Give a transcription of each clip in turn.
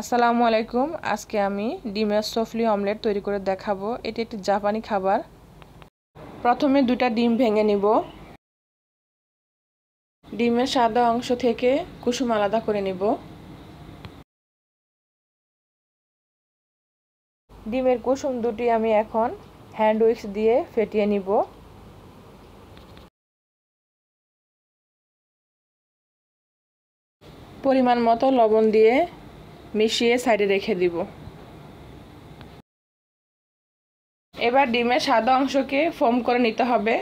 আসসালামু আলাইকুম। আজকে আমি ডিমের সফলি অমলেট তৈরি করে দেখাবো। এটি একটি জাপানি খাবার। প্রথমে দুটা ডিম ভেঙে নিব। ডিমের সাদা অংশ থেকে কুসুম আলাদা করে নিব। ডিমের কুসুম দুটি আমি এখন হ্যান্ড উইক্স দিয়ে ফেটিয়ে নিব। পরিমাণ মতো লবণ দিয়ে মিশিয়ে সাইডে রেখে দিব। এবার ডিমের সাদা অংশকে ফোম করে নিতে হবে।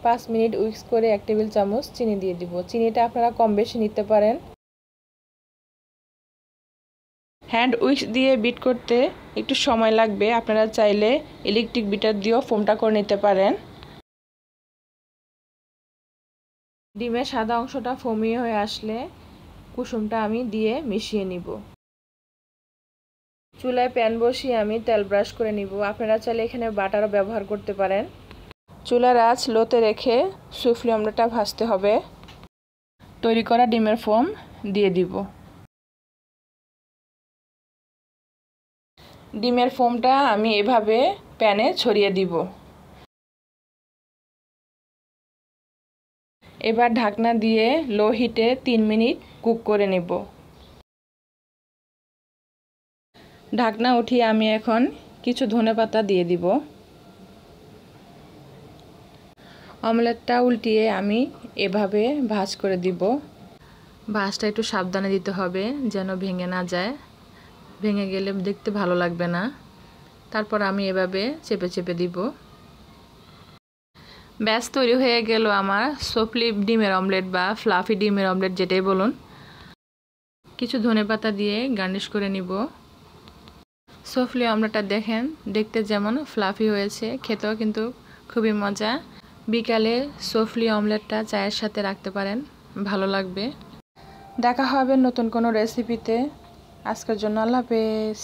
5 মিনিট উইক্স করে 1 টেবিল চামচ চিনি দিয়ে দিব। চিনিটা আপনারা কম বেশি নিতে পারেন। হ্যান্ড উইক্স দিয়ে বিট করতে একটু সময় লাগবে। আপনারা চাইলে ইলেকট্রিক বিটার দিয়েও ফোমটা করে নিতে পারেন। ডিমের সাদা অংশটা ফোমিয়ে হয়ে আসলে কুসুমটা আমি দিয়ে মিশিয়ে নিব। চুলায় প্যান বসিয়ে আমি তেল ব্রাশ করে নিব। আপনারা চাইলে এখানে বাটারও ব্যবহার করতে পারেন। চুলার আঁচ লোতে রেখে সুফলি অমলেটটা ভাজতে হবে। তৈরি করা ডিমের ফোম দিয়ে দিব। ডিমের ফোমটা আমি এভাবে প্যানে ছড়িয়ে দিব। এবার ঢাকনা দিয়ে লো হিটে 3 মিনিট কুক করে নেব। ঢাকনা উঠিয়ে আমি এখন কিছু ধনেপাতা দিয়ে দিব। অমলেটটা উল্টিয়ে আমি এভাবে ভাঁজ করে দিব। ভাঁজটা একটু সাবধানে দিতে হবে যেন ভেঙে না যায়। ভেঙে গেলে দেখতে ভালো লাগবে না। তারপর আমি এভাবে চেপে চেপে দিব। ব্যাস তৈরি হয়ে গেল আমার সফলি ডিমের অমলেট বা ফ্লাফি ডিমের অমলেট, যেটাই বলুন। কিছু ধনেপাতা দিয়ে গার্নিশ করে নিব। সফলি অমলেটটা দেখেন, দেখতে যেমন ফ্লাফি হয়েছে, খেতেও কিন্তু খুবই মজা। বিকালে সফলি অমলেটটা চায়ের সাথে রাখতে পারেন, ভালো লাগবে। দেখা হবে নতুন কোনো রেসিপিতে। আজকের জন্য আল্লাহ হাফেজ।